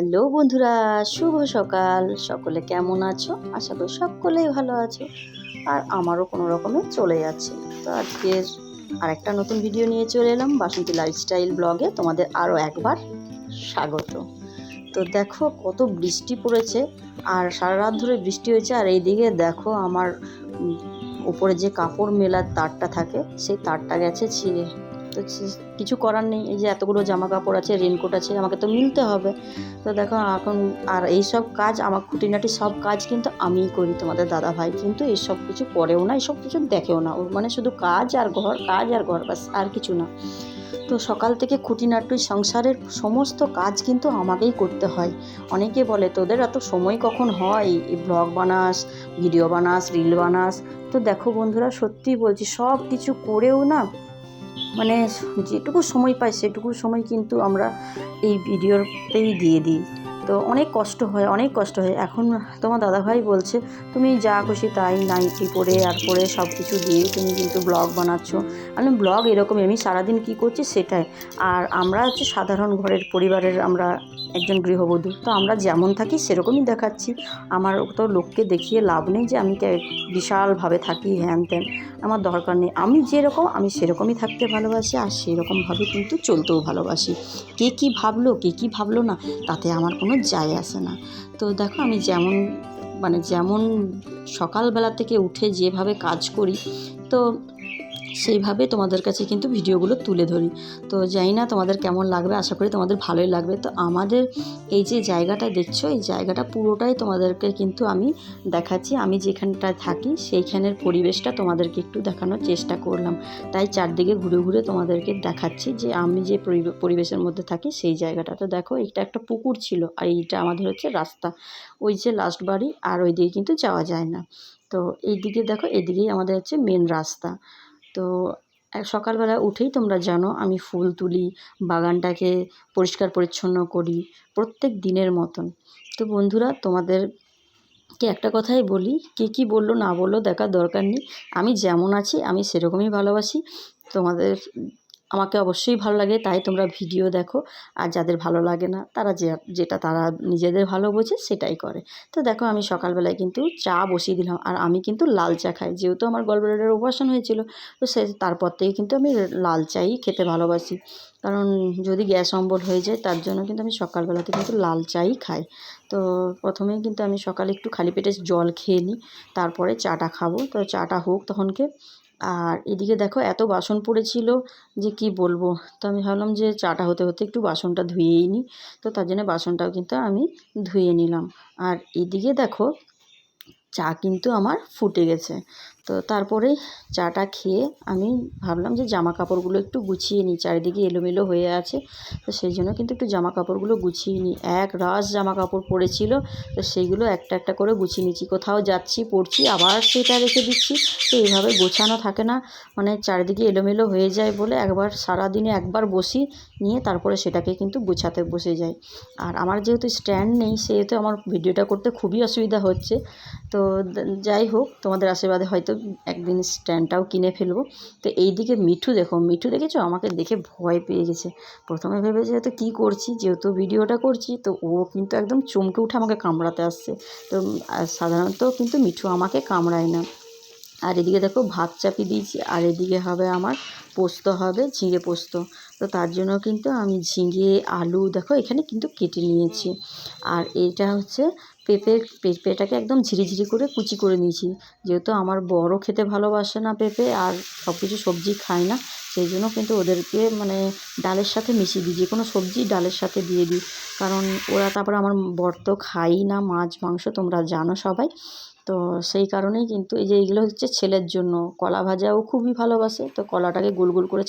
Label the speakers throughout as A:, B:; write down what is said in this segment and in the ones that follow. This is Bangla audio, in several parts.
A: হ্যালো বন্ধুরা, শুভ সকাল। সকলে কেমন আছো? আশা করি সকলেই ভালো আছো। আর আমারও কোনো রকমে চলে যাচ্ছে। তো আজকের আরেকটা নতুন ভিডিও নিয়ে চলে এলাম বাসন্তী লাইফস্টাইল ব্লগে। তোমাদের আরও একবার স্বাগত। তো দেখো কত বৃষ্টি পড়েছে, আর সারা রাত ধরে বৃষ্টি হয়েছে। আর এইদিকে দেখো আমার উপরে যে কাপড় মেলার তারটা থাকে, সেই তারটা গেছে ছিঁড়ে। তো কিছু করার নেই, এই যে এতগুলো জামা কাপড় আছে, রেনকোট আছে, আমাকে তো মিলতে হবে। তো দেখো এখন আর এই সব কাজ, আমার খুঁটিনাটি সব কাজ কিন্তু আমিই করি। তোমাদের দাদা ভাই কিন্তু এইসব কিছু করেও না, এইসব কিছু দেখেও না। ওর মানে শুধু কাজ আর ঘর, কাজ আর ঘর, ব্যাস, আর কিছু না। তো সকাল থেকে খুঁটিনাটি সংসারের সমস্ত কাজ কিন্তু আমাকেই করতে হয়। অনেকে বলে তোদের এত সময় কখন হয়, এই ব্লগ বানাস, ভিডিও বানাস, রিল বানাস। তো দেখো বন্ধুরা, সত্যিই বলছি, সব কিছু করেও না, মানে যেটুকু সময় পাই সেটুকু সময় কিন্তু আমরা এই ভিডিওতেই দিয়ে দিই। তো অনেক কষ্ট হয়, অনেক কষ্ট হয়। এখন তোমার দাদাভাই বলছে তুমি যা খুশি তাই নাইটি পরে আর পরে সব কিছু দিয়ে তুমি কিন্তু ব্লগ বানাচ্ছ। আমি ব্লগ এরকমই, আমি সারাদিন কী করছি সেটাই। আর আমরা হচ্ছে সাধারণ ঘরের পরিবারের, আমরা একজন গৃহবধূ, তো আমরা যেমন থাকি সেরকমই দেখাচ্ছি। আমার তো লোককে দেখিয়ে লাভ নেই যে আমি বিশালভাবে থাকি হ্যান ত্যান, আমার দরকার নেই। আমি যেরকম আমি সেরকমই থাকতে ভালোবাসি, আর সেরকমভাবে কিন্তু চলতেও ভালোবাসি। কে কী ভাবলো, কে কী ভাবলো না, তাতে আমার কোনো যায় আসে না। তো দেখো আমি যেমন সকালবেলা থেকে উঠে যেভাবে কাজ করি, তো সেইভাবে তোমাদের কাছে কিন্তু ভিডিওগুলো তুলে ধরি। তো জানি না তোমাদের কেমন লাগবে, আশা করি তোমাদের ভালোই লাগবে। তো আমাদের এই যে জায়গাটা দেখছো, এই জায়গাটা পুরোটাই তোমাদেরকে কিন্তু আমি দেখাচ্ছি। আমি যেখানটায় থাকি সেইখানের পরিবেশটা তোমাদেরকে একটু দেখানোর চেষ্টা করলাম। তাই চারদিকে ঘুরে ঘুরে তোমাদেরকে দেখাচ্ছি যে আমি যে পরিবেশের মধ্যে থাকি সেই জায়গাটা। তো দেখো, এটা একটা পুকুর ছিল, আর এইটা আমাদের হচ্ছে রাস্তা। ওই যে লাস্ট বাড়ি, আর ওই দিকে কিন্তু যাওয়া যায় না। তো এইদিকে দেখো, এদিকেই আমাদের হচ্ছে মেন রাস্তা। তো সকালবেলা উঠেই তোমরা জানো আমি ফুল তুলি, বাগানটাকে পরিষ্কার পরিচ্ছন্ন করি প্রত্যেক দিনের মতন। তো বন্ধুরা, তোমাদেরকে একটা কথাই বলি, কে কী বললো না বললো দেখার দরকার নেই। আমি যেমন আছি আমি সেরকমই ভালোবাসি। তোমাদের আমাকে অবশ্যই ভালো লাগে, তাই তোমরা ভিডিও দেখো। আর যাদের ভালো লাগে না, তারা যেটা তারা নিজেদের ভালো বোঝে সেটাই করে। তো দেখো আমি সকালবেলায় কিন্তু চা বসিয়ে দিলাম, আর আমি কিন্তু লাল চা খাই, যেহেতু আমার গলব্লাডারের অপারেশন হয়েছিল। তো তারপর থেকে কিন্তু আমি লাল চাই খেতে ভালোবাসি। কারণ যদি গ্যাস অম্বল হয়ে যায়, তার জন্য কিন্তু আমি সকালবেলাতে কিন্তু লাল চাই খাই। তো প্রথমেই কিন্তু আমি সকালে একটু খালি পেটে জল খেয়ে নিই, তারপরে চাটা খাবো। তো চাটা হোক তখনকে। আর এদিকে দেখো এত বাসন পড়েছিল যে কি বলবো। তো আমি ভাবলাম যে চাটা হতে হতে একটু বাসনটা ধুয়েই নিই। তো তার জন্য বাসনটাও কিন্তু আমি ধুয়ে নিলাম। আর এদিকে দেখো চা কিন্তু আমার ফুটে গেছে। তো তারপরে চাটা খেয়ে আমি ভাবলাম যে জামা কাপড়গুলো একটু গুছিয়ে নিই, চারিদিকে এলোমেলো হয়ে আছে। তো সেই জন্য কিন্তু একটু জামা কাপড়গুলো গুছিয়ে নিই। এক রাশ জামা কাপড় পড়েছিল, তো সেইগুলো একটা একটা করে গুছিয়ে নিচ্ছি। কোথাও যাচ্ছি, পড়ছি, আবার সেটা রেখে দিচ্ছি। তো এইভাবে গোছানো থাকে না, মানে চারিদিকে এলোমেলো হয়ে যায় বলে একবার সারাদিনে একবার বসি, নিয়ে তারপরে সেটাকে কিন্তু গোছাতে বসে যাই। আর আমার যেহেতু স্ট্যান্ড নেই, সেহেতু আমার ভিডিওটা করতে খুবই অসুবিধা হচ্ছে। তো যাই হোক, তোমাদের আশীর্বাদে হয়তো একদিন স্ট্যান্ডটাও কিনে ফেলবো। তো এই দিকে মিঠু দেখো, মিঠু দেখেছো, আমাকে দেখে ভয় পেয়ে গেছে। প্রথমে ভেবেছে হয়তো কী করছি, যেহেতু ভিডিওটা করছি, তো ও কিন্তু একদম চমকে উঠে আমাকে কামড়াতে আসছে। তো সাধারণত কিন্তু মিঠু আমাকে কামড়ায় না। আর এদিকে দেখো ভাত চাপিয়ে দিয়েছি, আর এদিকে হবে আমার পোস্ত, হবে ঝিঙে পোস্ত। তো তার জন্য কিন্তু আমি ঝিঙে, আলু দেখো এখানে কিন্তু কেটে নিয়েছি। আর এইটা হচ্ছে পেঁপেটাকে একদম ঝিরিঝিরি করে কুচি করে নিয়েছি। যেহেতু আমার বড় খেতে ভালোবাসে না পেঁপে, আর সব কিছু সবজি খায় না, সেই জন্য কিন্তু ওদেরকে মানে ডালের সাথে মিশিয়ে দিই, যে কোনো সবজি ডালের সাথে দিয়ে দিই। কারণ ওরা, তারপরে আমার বর তো খায়ই না মাছ মাংস, তোমরা জানো সবাই। তো সেই কারণেই কিন্তু এই যে এইগুলো হচ্ছে ছেলের জন্য। কলা ভাজাও খুবই ভালোবাসে, তো কলাটাকে গোল গোল করে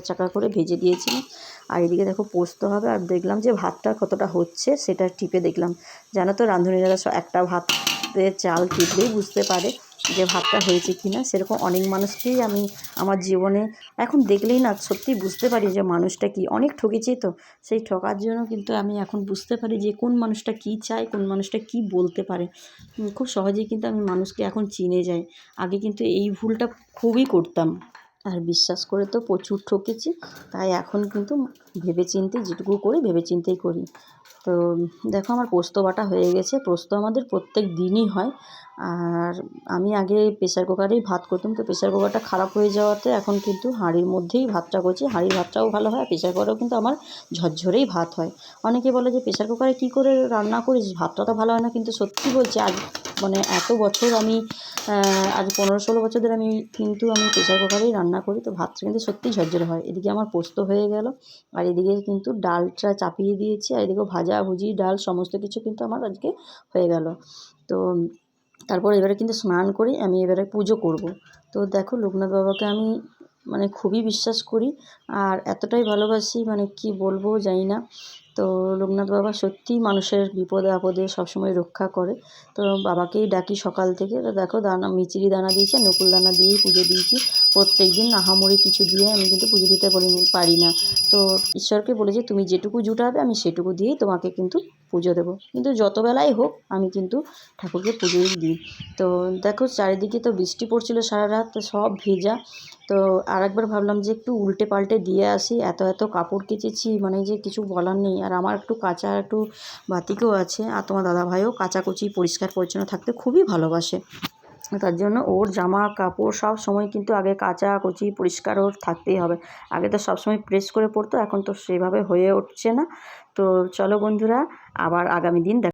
A: চাকা করে ভেজে দিয়েছিলাম। আর এদিকে দেখো পোস্ত হবে। আর দেখলাম যে ভাতটা কতটা হচ্ছে সেটা টিপে দেখলাম। জানো তো রাঁধুনিরা একটা ভাতের চাল টিপলেই বুঝতে পারে যে ভাতটা হয়েছে কি না। সেরকম অনেক মানুষকেই আমি আমার জীবনে এখন দেখলেই না সত্যি বুঝতে পারি যে মানুষটা কি। অনেক ঠকেছি, তো সেই ঠকার জন্য কিন্তু আমি এখন বুঝতে পারি যে কোন মানুষটা কী চায়, কোন মানুষটা কী বলতে পারে। খুব সহজেই কিন্তু আমি মানুষকে এখন চিনে যাই। আগে কিন্তু এই ভুলটা খুবই করতাম, আর বিশ্বাস করে তো প্রচুর ঠকেছি। তাই এখন কিন্তু ভেবেচিন্তে যেটুকু করি ভেবেচিন্তেই করি। তো দেখো আমার পোস্ত বাটা হয়ে গেছে। পোস্ত আমাদের প্রত্যেক দিনই হয়। আর আমি আগে প্রেসার কুকারেই ভাত করতাম, তো প্রেসার কুকারটা খারাপ হয়ে যাওয়াতে এখন কিন্তু হাঁড়ির মধ্যেই ভাতটা করছি। হাঁড়ির ভাতটাও ভালো হয়, প্রেসার কুকারেও কিন্তু আমার ঝরঝরেই ভাত হয়। অনেকে বলে যে প্রেসার কুকারে কী করে রান্না করিস, ভাতটা তো ভালো হয় না। কিন্তু সত্যি বলছি, আজ মানে এত বছর আমি আজ 15-16 বছর ধরে আমি প্রেসার কুকারেই রান্না করি, তো ভাতটা কিন্তু সত্যিই ঝরঝরে হয়। এদিকে আমার পোস্ত হয়ে গেল, আর এদিকে কিন্তু ডালটা চাপিয়ে দিয়েছি, আর এদিকেও ভাজাভুজি ডাল সমস্ত কিছু কিন্তু আমার আজকে হয়ে গেল। তো তারপর এবারে কিন্তু স্নান করে আমি এবারে পুজো করব। তো দেখো লোকনাথ বাবাকে আমি মানে খুবই বিশ্বাস করি, আর এতটাই ভালোবাসি, মানে কি বলবো জানি না। তো লোকনাথ বাবা সত্যিই মানুষের বিপদে আপদে সবসময় রক্ষা করে। তো বাবাকেই ডাকি সকাল থেকে। তো দেখো দানা, মিচড়ি দানা দিয়েছি, আর নকুল দানা দিয়েই পুজো দিয়েছি। প্রত্যেক দিন আহামরি কিছু দিয়ে আমি কিন্তু পুজো দিতে পারি না। তো ঈশ্বরকে বলেছি, তুমি যেটুকু জুটাবে আমি সেটুকু দিয়েই তোমাকে কিন্তু পুজো দেবো। কিন্তু যত বেলাই হোক আমি কিন্তু ঠাকুরকে পুজোই দিই। তো দেখো চারিদিকে তো বৃষ্টি পড়ছিল সারা রাত, তো সব ভেজা। তো আরেকবার ভাবলাম যে একটু উল্টে পাল্টে দিয়ে আসি, এত কাপড় কেচেছি মানে যে কিছু বলার নেই। আর আমার একটু কাঁচা একটু বাতিকও আছে, আর তোমার দাদাভাইও কাচাকুচি পরিষ্কার পরিচ্ছন্ন থাকতে খুবই ভালোবাসে। তার জন্য ওর জামা কাপড় সব সময় কিন্তু আগে কাচাকুচি পরিষ্কার ওর থাকতেই হবে। আগে তো সবসময় প্রেস করে পরতো, এখন তো সেভাবে হয়ে উঠছে না। তো চলো বন্ধুরা, আবার আগামী দিন